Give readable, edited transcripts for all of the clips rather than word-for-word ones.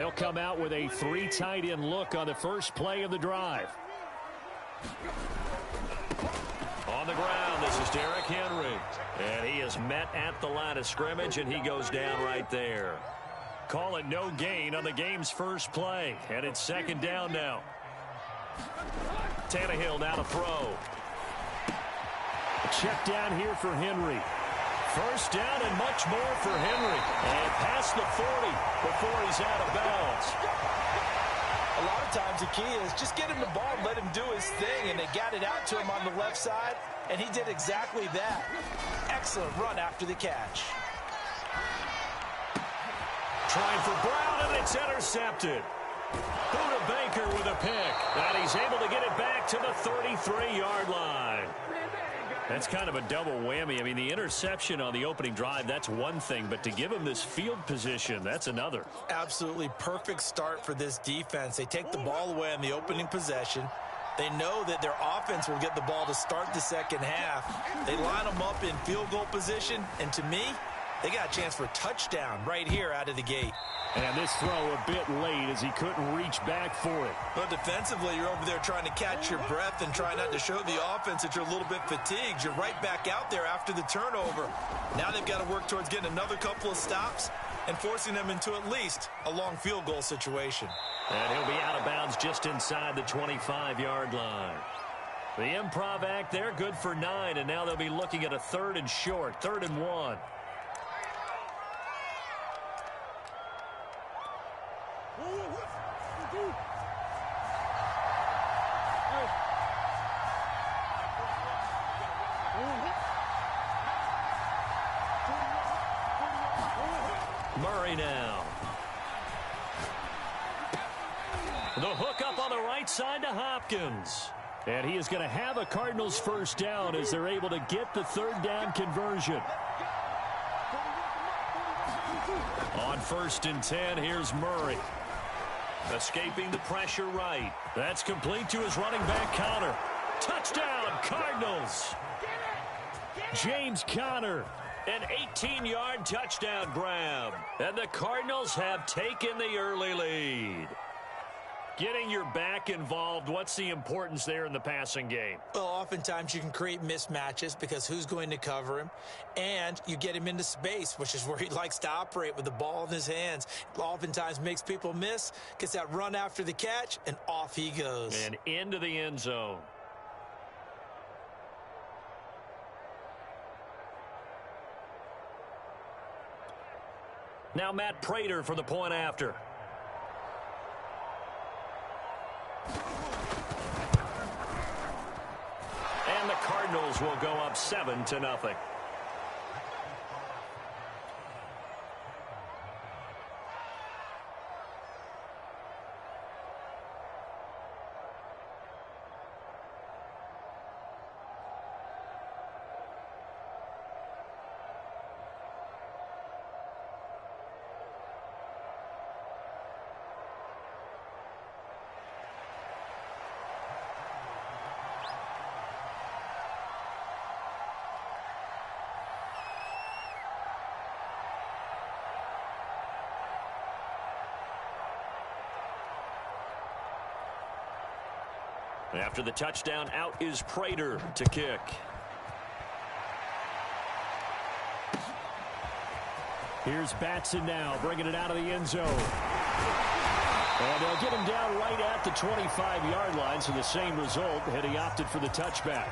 They'll come out with a 3 tight end look on the first play of the drive. On the ground, this is Derrick Henry. And he is met at the line of scrimmage, and he goes down right there. Call it no gain on the game's first play. And it's second down now. Tannehill now to throw. Check down here for Henry. First down and much more for Henry. And past the 40 before he's out of bounds. A lot of times the key is just get him the ball and let him do his thing. And they got it out to him on the left side. And he did exactly that. Excellent run after the catch. Trying for Brown, and it's intercepted. Buda Baker with a pick. And he's able to get it back to the 33-yard line. That's kind of a double whammy. I mean, the interception on the opening drive, that's one thing. But to give him this field position, that's another. Absolutely perfect start for this defense. They take the ball away on the opening possession. They know that their offense will get the ball to start the second half. They line them up in field goal position. And to me, they got a chance for a touchdown right here out of the gate. And this throw a bit late as he couldn't reach back for it. But defensively, you're over there trying to catch your breath and try not to show the offense that you're a little bit fatigued. You're right back out there after the turnover. Now they've got to work towards getting another couple of stops and forcing them into at least a long field goal situation. And he'll be out of bounds just inside the 25-yard line. The improv act there, good for 9, and now they'll be looking at a 3rd and short, 3rd and 1. Murray now. The hook up on the right side to Hopkins. And he is going to have a Cardinals first down as they're able to get the 3rd down conversion. On 1st and 10, here's Murray. Escaping the pressure right. That's complete to his running back Conner. Touchdown, Cardinals. James Conner. An 18-yard touchdown grab. And the Cardinals have taken the early lead. Getting your back involved, what's the importance there in the passing game? Well, oftentimes you can create mismatches because who's going to cover him? And you get him into space, which is where he likes to operate with the ball in his hands. Oftentimes makes people miss, gets that run after the catch, and off he goes. And into the end zone. Now Matt Prater for the point after. And the Cardinals will go up 7-0. After the touchdown, out is Prater to kick. Here's Batson now, bringing it out of the end zone. And they'll get him down right at the 25-yard line, so the same result had he opted for the touchback.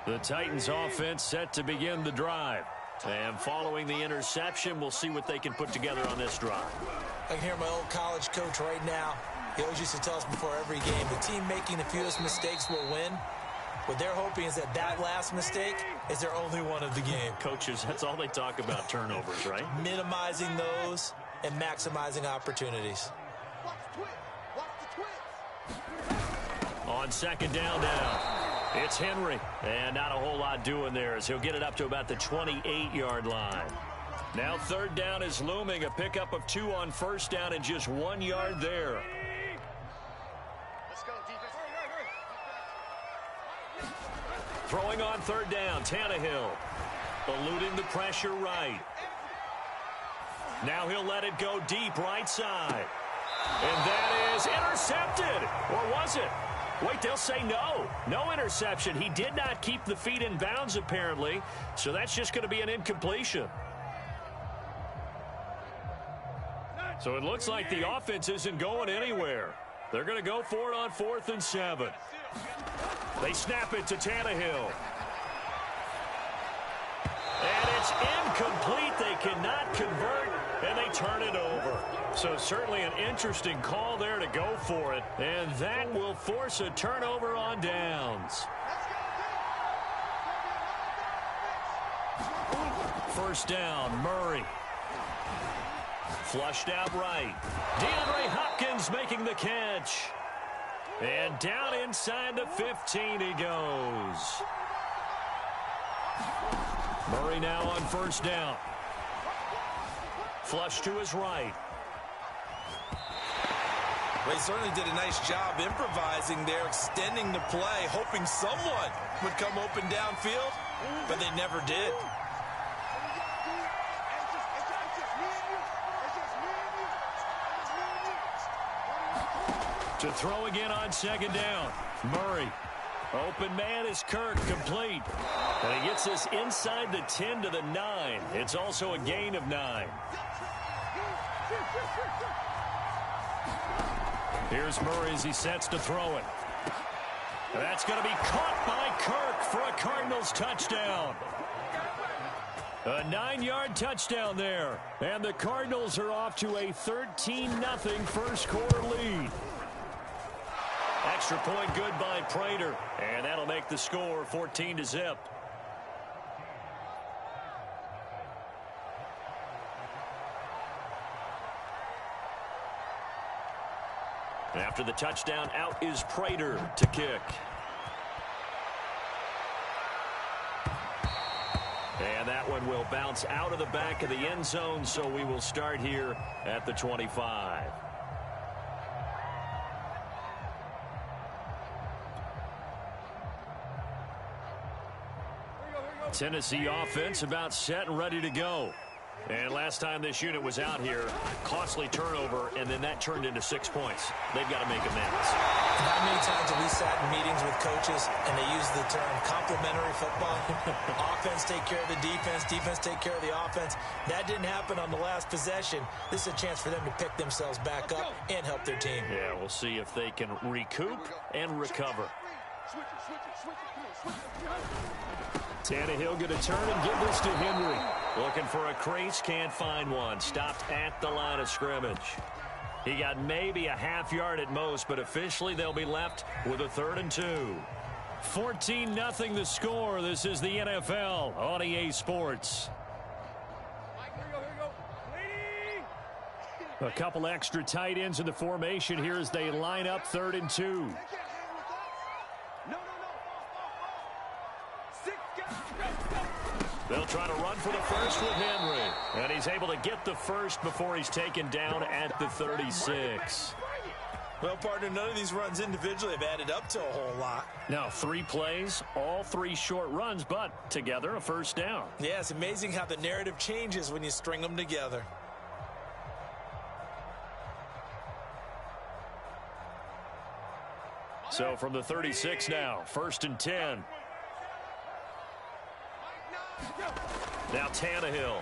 The Titans offense set to begin the drive. And following the interception, we'll see what they can put together on this drive. I can hear my old college coach right now. He always used to tell us before every game, the team making the fewest mistakes will win. What they're hoping is that that last mistake is their only one of the game. Coaches, that's all they talk about, turnovers, right? Minimizing those and maximizing opportunities. On 2nd down now. It's Henry, and not a whole lot doing there as he'll get it up to about the 28-yard line. Now third down is looming, a pickup of 2 on first down and just 1 yard there. Let's go, defense. Throwing on third down, Tannehill. Eluding the pressure right. Now he'll let it go deep right side. And that is intercepted. Or was it? Wait, they'll say no. No interception. He did not keep the feet in bounds, apparently. So that's just going to be an incompletion. So it looks like the offense isn't going anywhere. They're going to go for it on 4th and 7. They snap it to Tannehill. And it's incomplete. They cannot convert, and they turn it over. So certainly an interesting call there to go for it. And that will force a turnover on downs. First down, Murray. Flushed out right. DeAndre Hopkins making the catch. And down inside the 15 he goes. Murray now on first down. Flush to his right. Well, he certainly did a nice job improvising there, extending the play, hoping someone would come open downfield, but they never did. To throw again on second down. Murray. Open man is Kirk, complete. And he gets this inside the 10 to the 9. It's also a gain of 9. Here's Murray as he sets to throw it. And that's going to be caught by Kirk for a Cardinals touchdown. A 9-yard touchdown there. And the Cardinals are off to a 13-0 first quarter lead. Extra point good by Prater. And that'll make the score 14-0. After the touchdown, out is Prater to kick. And that one will bounce out of the back of the end zone, so we will start here at the 25. Tennessee offense about set and ready to go. And last time this unit was out here, costly turnover, and then that turned into 6 points. They've got to make amends. How many times have we sat in meetings with coaches and they use the term complementary football? Offense take care of the defense, defense take care of the offense. That didn't happen on the last possession. This is a chance for them to pick themselves back up and help their team. Yeah, we'll see if they can recoup and recover. Tannehill going to turn and give this to Henry. Looking for a crease, can't find one. Stopped at the line of scrimmage. He got maybe a half yard at most, but officially they'll be left with a 3rd and 2. 14-0 the score. This is the NFL on EA Sports. A couple extra tight ends in the formation here as they line up 3rd and 2. They'll try to run for the first with Henry. And he's able to get the first before he's taken down at the 36. Well, partner, none of these runs individually have added up to a whole lot. Now, 3 plays, all 3 short runs, but together a first down. Yeah, it's amazing how the narrative changes when you string them together. So from the 36 now, 1st and 10. Now Tannehill.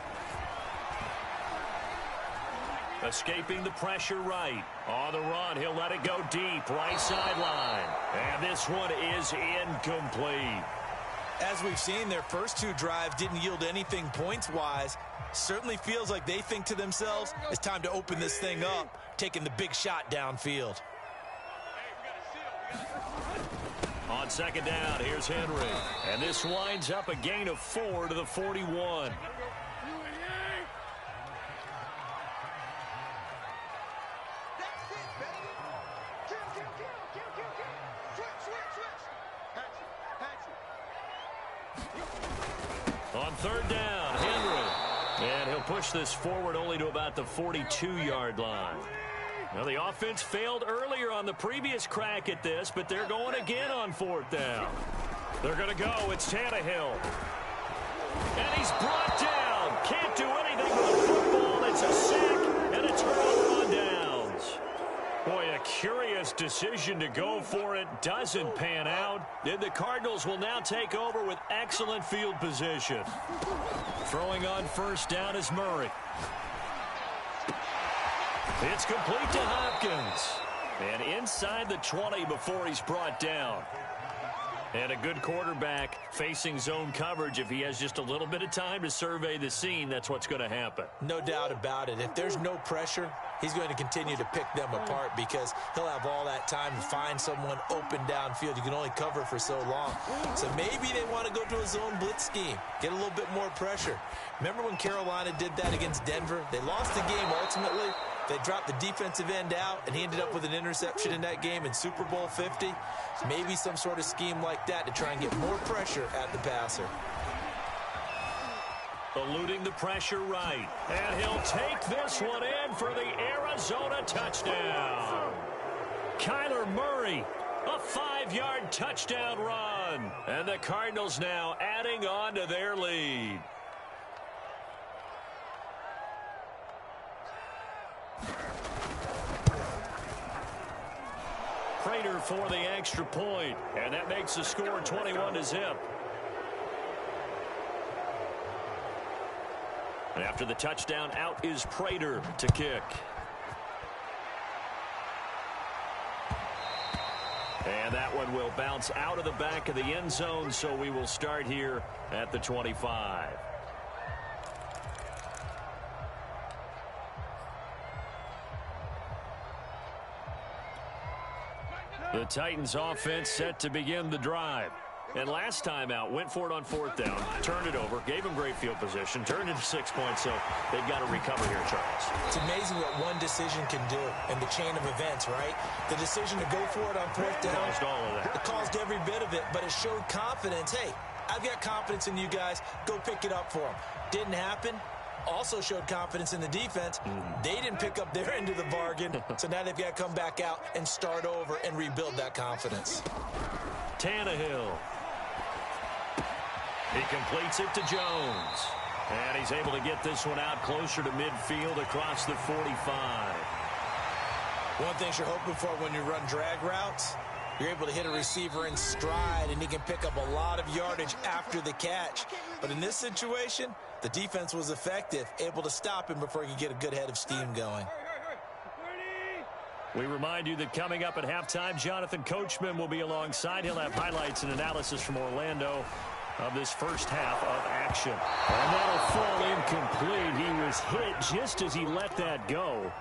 Escaping the pressure right. On the run, he'll let it go deep. Right sideline. And this one is incomplete. As we've seen, their first 2 drives didn't yield anything points-wise. Certainly feels like they think to themselves, it's time to open this thing up, taking the big shot downfield. On second down, here's Henry. And this winds up a gain of 4 to the 41. On third down, Henry. And he'll push this forward only to about the 42-yard line. Now, the offense failed earlier on the previous crack at this, but they're going again on fourth down. They're going to go. It's Tannehill. And he's brought down. Can't do anything with the football. It's a sack and a turnover on downs. Boy, a curious decision to go for it. Doesn't pan out. And the Cardinals will now take over with excellent field position. Throwing on first down is Murray. It's complete to Hopkins. And inside the 20 before he's brought down. And a good quarterback facing zone coverage. If he has just a little bit of time to survey the scene, that's what's going to happen. No doubt about it. If there's no pressure, he's going to continue to pick them apart because he'll have all that time to find someone open downfield. You can only cover for so long. So maybe they want to go to a zone blitz scheme, get a little bit more pressure. Remember when Carolina did that against Denver? They lost the game ultimately. They dropped the defensive end out, and he ended up with an interception in that game in Super Bowl 50. Maybe some sort of scheme like that to try and get more pressure at the passer. Eluding the pressure right. And he'll take this one in for the Arizona touchdown. Kyler Murray, a 5-yard touchdown run. And the Cardinals now adding on to their lead. Prater for the extra point, and that makes the score 21-0. And after the touchdown, out is Prater to kick. And that one will bounce out of the back of the end zone, so we will start here at the 25. The Titans offense set to begin the drive. And last time out, went for it on fourth down, turned it over, gave them great field position, turned it to 6 points, so they've got to recover here, Charles. It's amazing what one decision can do in the chain of events, right? The decision to go for it on fourth down. Caused all of that. It caused every bit of it, but it showed confidence. Hey, I've got confidence in you guys. Go pick it up for them. Didn't happen. Also showed confidence in the defense. They didn't pick up their end of the bargain, so now they've got to come back out and start over and rebuild that confidence. Tannehill. He completes it to Jones. And he's able to get this one out closer to midfield across the 45. One thing you're hoping for when you run drag routes, you're able to hit a receiver in stride, and he can pick up a lot of yardage after the catch. But in this situation, the defense was effective, able to stop him before he could get a good head of steam going. We remind you that coming up at halftime, Jonathan Coachman will be alongside. He'll have highlights and analysis from Orlando of this first half of action. And that'll fall incomplete. He was hit just as he let that go.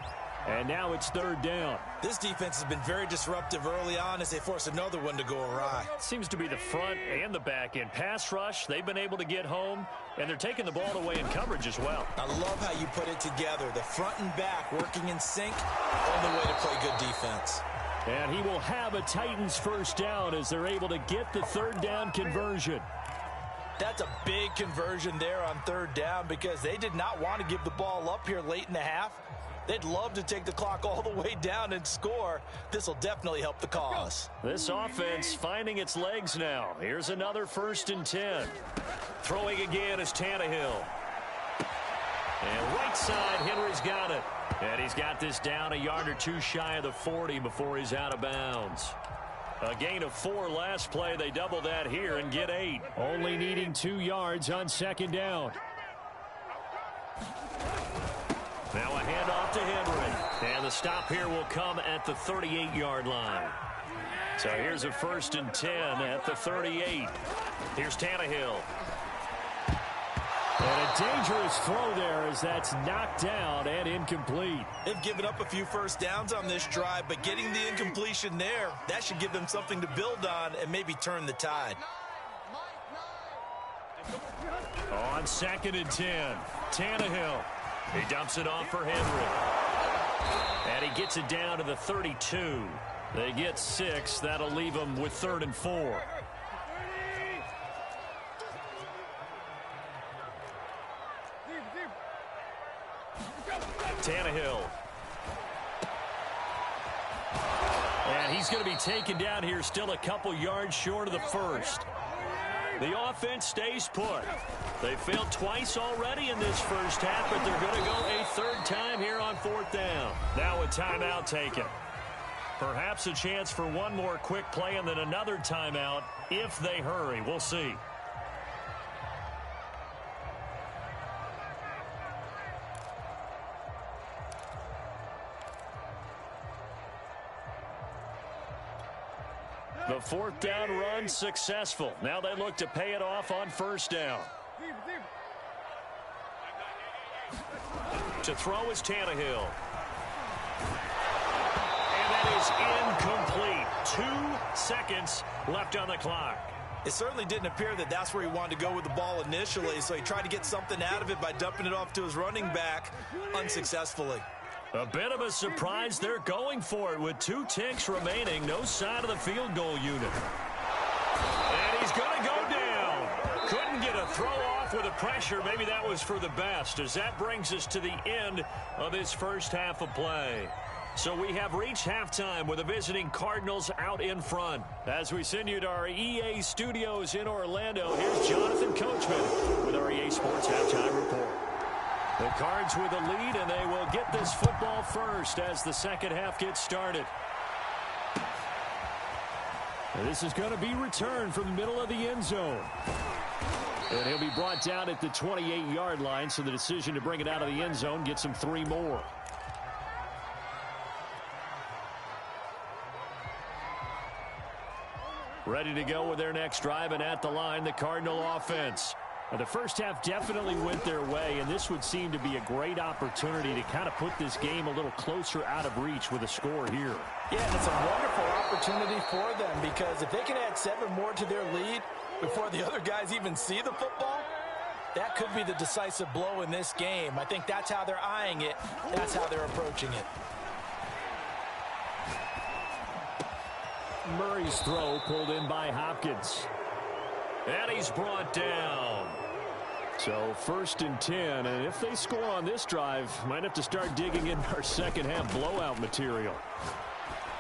And now it's third down. This defense has been very disruptive early on as they force another one to go awry. Seems to be the front and the back end. Pass rush, they've been able to get home, and they're taking the ball away in coverage as well. I love how you put it together. The front and back working in sync on the way to play good defense. And he will have a Titans first down as they're able to get the third down conversion. That's a big conversion there on third down because they did not want to give the ball up here late in the half. They'd love to take the clock all the way down and score. This will definitely help the cause. This offense finding its legs now. Here's another 1st and 10. Throwing again is Tannehill. And right side, Henry's got it. And he's got this down a yard or two shy of the 40 before he's out of bounds. A gain of 4 last play. They double that here and get 8. Only needing 2 yards on second down. Now a handoff to Henry. And the stop here will come at the 38-yard line. So here's a 1st and 10 at the 38. Here's Tannehill. And a dangerous throw there as that's knocked down and incomplete. They've given up a few first downs on this drive, but getting the incompletion there, that should give them something to build on and maybe turn the tide. On 2nd and 10, Tannehill. He dumps it off for Henry. And he gets it down to the 32. They get 6. That'll leave them with 3rd and 4. Tannehill. And he's going to be taken down here, still a couple yards short of the first. The offense stays put. They failed twice already in this first half, but they're going to go a third time here on fourth down. Now a timeout taken. Perhaps a chance for one more quick play and then another timeout if they hurry. We'll see. The fourth down run successful. Now they look to pay it off on first down. To throw is Tannehill. And that is incomplete. 2 seconds left on the clock. It certainly didn't appear that that's where he wanted to go with the ball initially, so he tried to get something out of it by dumping it off to his running back unsuccessful. A bit of a surprise. They're going for it with 2 ticks remaining. No sign of the field goal unit. And he's going to go down. Couldn't get a throw off with the pressure. Maybe that was for the best, as that brings us to the end of this first half of play. So we have reached halftime with the visiting Cardinals out in front. As we send you to our EA studios in Orlando, here's Jonathan Coachman with our EA Sports Halftime Report. The Cards with a lead, and they will get this football first as the second half gets started. And this is going to be returned from the middle of the end zone. And he'll be brought down at the 28-yard line, so the decision to bring it out of the end zone gets him 3 more. Ready to go with their next drive, and at the line, the Cardinal offense. Now, the first half definitely went their way, and this would seem to be a great opportunity to kind of put this game a little closer out of reach with a score here. Yeah, and it's a wonderful opportunity for them, because if they can add 7 more to their lead before the other guys even see the football, that could be the decisive blow in this game. I think that's how they're eyeing it. That's how they're approaching it. Murray's throw pulled in by Hopkins. And he's brought down. So 1st and 10, and if they score on this drive, might have to start digging in our second half blowout material.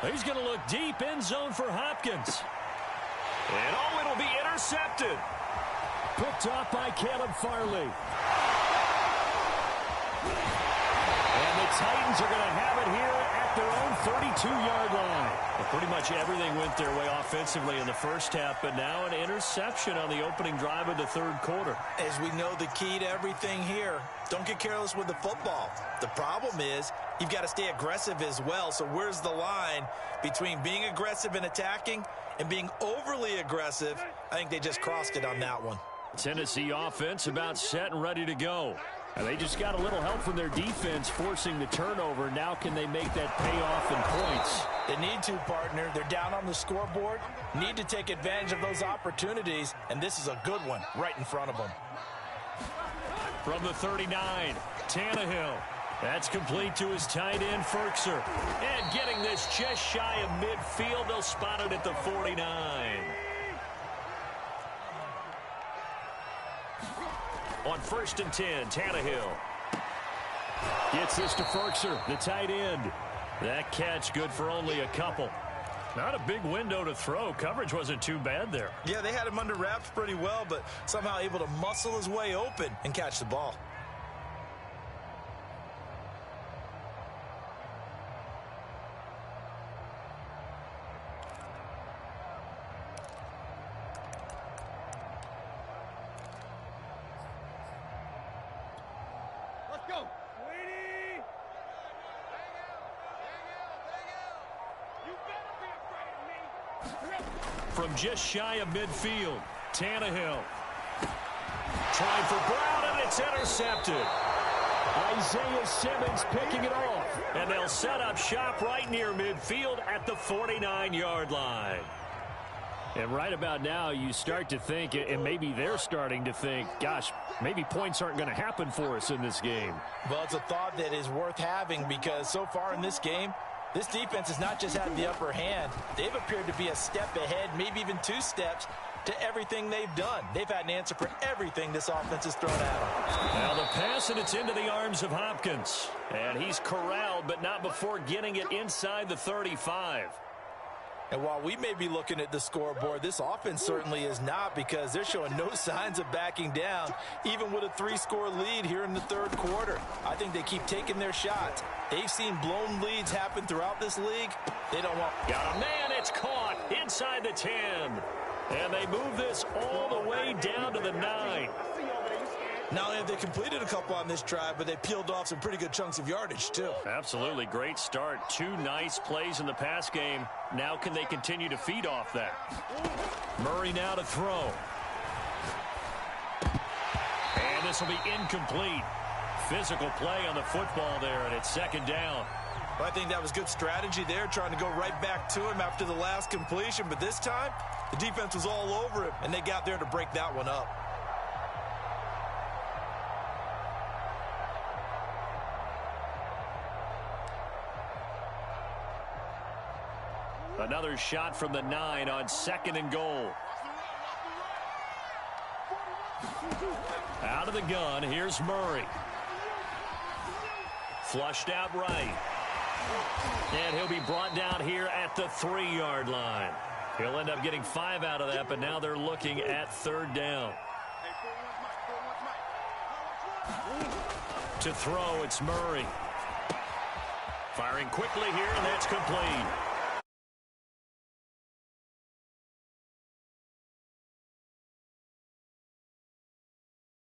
He's going to look deep, end zone for Hopkins. And oh, it'll be intercepted. Picked off by Caleb Farley. And the Titans are going to have it here at their own 32-yard line. Well, pretty much everything went their way offensively in the first half, but now an interception on the opening drive of the third quarter. As we know, the key to everything here, don't get careless with the football. The problem is you've got to stay aggressive as well. So where's the line between being aggressive and attacking and being overly aggressive? I think they just crossed it on that one. Tennessee offense about set and ready to go. And they just got a little help from their defense forcing the turnover. Now can they make that pay off in points? They need to, partner. They're down on the scoreboard. Need to take advantage of those opportunities, and this is a good one right in front of them. From the 39, Tannehill. That's complete to his tight end, Firkser. And getting this just shy of midfield, they'll spot it at the 49. On 1st and 10, Tannehill gets this to Firkser, the tight end. That catch good for only a couple. Not a big window to throw. Coverage wasn't too bad there. Yeah, they had him under wraps pretty well, but somehow able to muscle his way open and catch the ball. From just shy of midfield, Tannehill. Trying for Brown, and it's intercepted. Isaiah Simmons picking it off. And they'll set up shop right near midfield at the 49-yard line. And right about now, you start to think, and maybe they're starting to think, gosh, maybe points aren't going to happen for us in this game. Well, it's a thought that is worth having, because so far in this game, this defense has not just had the upper hand. They've appeared to be a step ahead, maybe even 2 steps, to everything they've done. They've had an answer for everything this offense has thrown at them. Now the pass, and it's into the arms of Hopkins. And he's corralled, but not before getting it inside the 35. And while we may be looking at the scoreboard, this offense certainly is not, because they're showing no signs of backing down, even with a 3-score lead here in the third quarter. I think they keep taking their shots. They've seen blown leads happen throughout this league. They don't want... Got a man, it's caught inside the 10. And they move this all the way down to the 9. Not only have they completed a couple on this drive, but they peeled off some pretty good chunks of yardage, too. Absolutely. Great start. 2 nice plays in the pass game. Now can they continue to feed off that? Murray now to throw. And this will be incomplete. Physical play on the football there, and it's second down. Well, I think that was good strategy there, trying to go right back to him after the last completion. But this time, the defense was all over him, and they got there to break that one up. Another shot from the 9 on 2nd and goal. Out of the gun, here's Murray. Flushed out right. And he'll be brought down here at the 3-yard line. He'll end up getting 5 out of that, but now they're looking at 3rd down. To throw, it's Murray. Firing quickly here, and that's complete.